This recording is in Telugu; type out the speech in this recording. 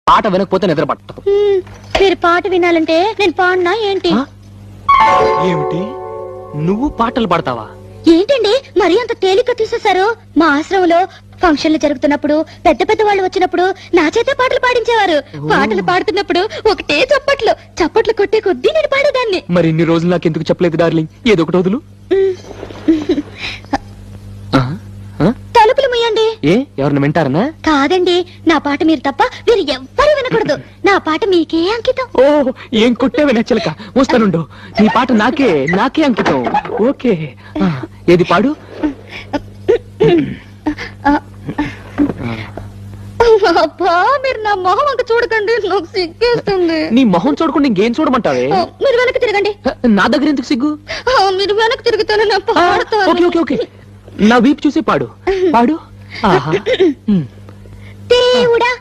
పాట వినకపోతే నిద్ర పట్టదు. మీరు పాట వినాలంటే నేను పాడినా ఏంటి? ఏమిటి, నువ్వు పాటలు పాడతావా? ఏంటండి మరీ అంత తేలిక తీసేశారు? మా ఆశ్రమంలో ఫంక్షన్లు జరుగుతున్నప్పుడు పెద్ద పెద్ద వాళ్ళు వచ్చినప్పుడు నా చేతే పాటలు పాడించేవారు. పాటలు పాడుతున్నప్పుడు ఒకటే చప్పట్లు కొట్టే కొద్దీ నేను పాడేదాన్ని. మరి ఇన్ని రోజులు నాకు ఎందుకు చెప్పలేదు డార్లింగ్? ఏదో ఒకటి వదులు. తలుపులు ముయ్యండి. ఏ, ఎవరిని వింటారనా? కాదండి, నా పాట మీరు తప్ప మీరు ఎవ్వరూ వినకూడదు. నా పాట మీకే అంకితం. ఓ, ఏం కొట్టేవే నచ్చలక. వస్తానుండు, నీ పాట నాకే అంకితం. ఓకే, ఏది పాడు. అబ్బా, మీరు నా మొహం అంక చూడకండి, నాకు సిగ్గేస్తుంది. నీ మొహం చూడకుండా ఇంకేం చూడమంటావే? మీరు వెనక్కి తిరగండి. నా దగ్గర ఎందుకు సిగ్గు? మీరు వెనక్కి తిరుగుతాను, నా పాడతాను. ఓకే ఓకే ఓకే, నా వీపు చూసి పాడు. ఆహా. దేవుడా